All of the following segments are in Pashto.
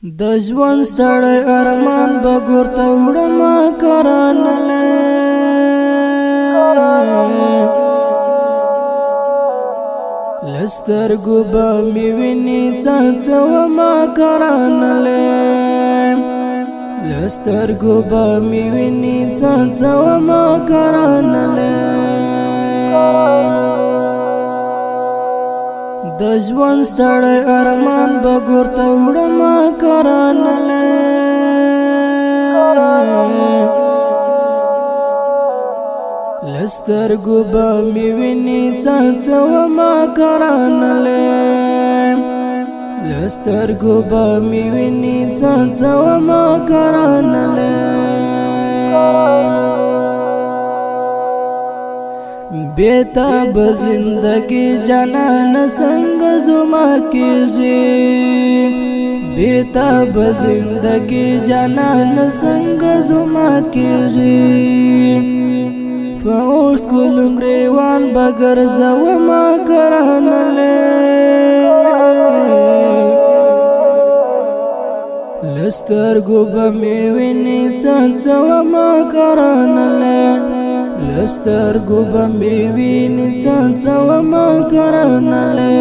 د ژوند ستړی ارمان به ګورته وړمه کرانله لسترګو به مې ویني څڅومه کرانله لسترګو به مې ویني څڅومه کرانله د ژوند ستړی ارمان به ګورته وړمه کرانله لسترګو به مې ویني څڅومه کرانله لسترګو به مې ویني څڅومه کرانله بیتا بزندگی جانان سنگ زما کیږي بیتا بزندگی جانان سنگ زما کیږي فوست کولم ریوان بغیر زوما کرانله لسترګو به مې ویني څڅومه کرانله لسترګو به مې ویني څڅومه کرانله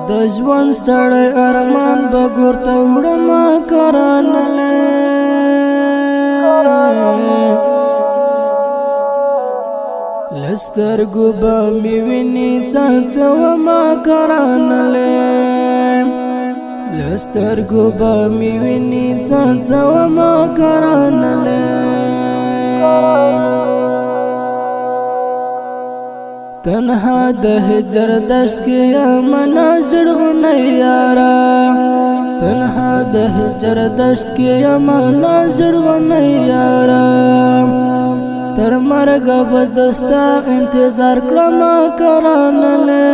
د ژوند ستړی ارمان به ګورته وړمه کرانله لسترګو به مې ویني څڅومه کرانله لسترګو به مې ویني څڅومه کرانله تنها د هجر دشت کې امنا زړګونه یارا تنها د هجر دشت کې امنا زړګونه یارا تر مرګ بزستا انتظار کړم کرانله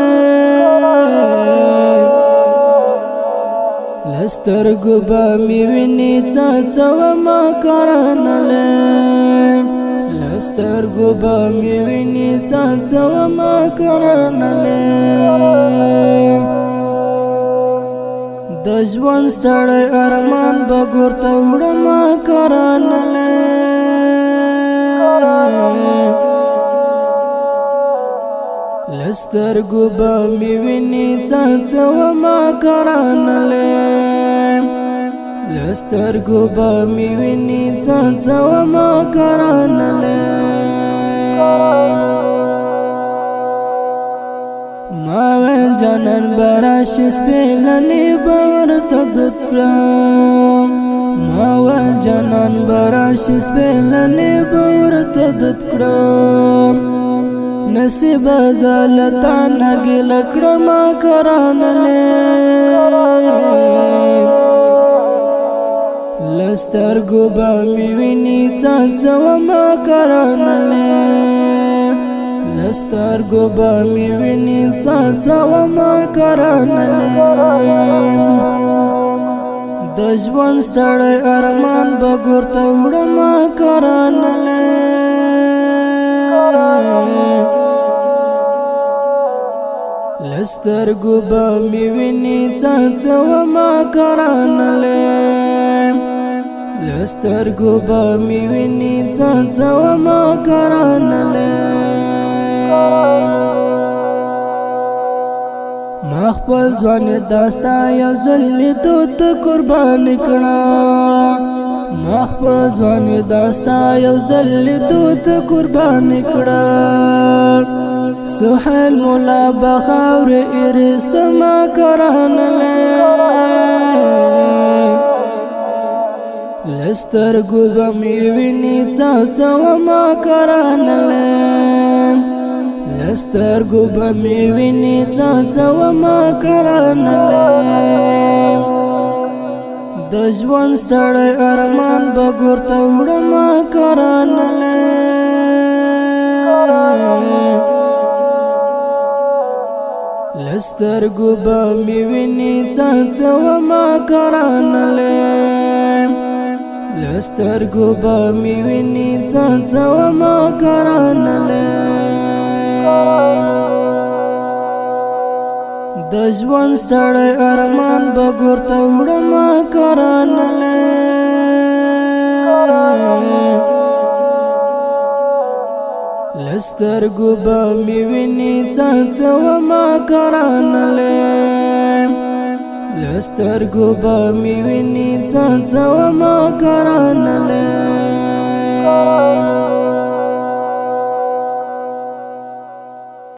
لسترګو به مې ویني څڅومه کرانله لسترګو به مې ویني څڅومه کرانله د ژوند ستړی ارمان به ګورته وړمه کرانله لسترګو به مې ویني څڅومه کرانله لسترګو به مې ویني څڅومه کرانله ما ویل جانان به راشي سپېلنې به ورته دود کړم ما ویل جانان به راشي سپېلنې به ورته دود کړم نصیب زالتا نګیله کړمه کرانله لسترګو به مې ویني څڅومه کرانله لسترګو به مې ویني څڅومه کرانله د ژوند ستړی ارمان به ګورته وړمه کرانله لسترګو به مې ویني څڅومه کرانله لسترګو به مې ویني څڅومه کرانله ما خپل ځوان داستا یو ځل لیدو ته قربان کړه ما خپل ځوان داستا یو ځل لیدو ته قربان کړه سهیل مولا بخاور ارسما کرانله لسترګو به مې ویني څڅومه کرانله لسترګو به مې ویني څڅومه کرانله د ژوند ستړی ارمان به ګورته وړمه کرانله لسترګو به مې ویني څڅومه کرانله لسترګو به مې ویني څڅومه کرانله د د ژوند ستړی ارمان به ګورته وړمه کرانلې لسترګو به مې ویني څڅومه کرانلې لسترګو به مې ویني څڅومه کرانلې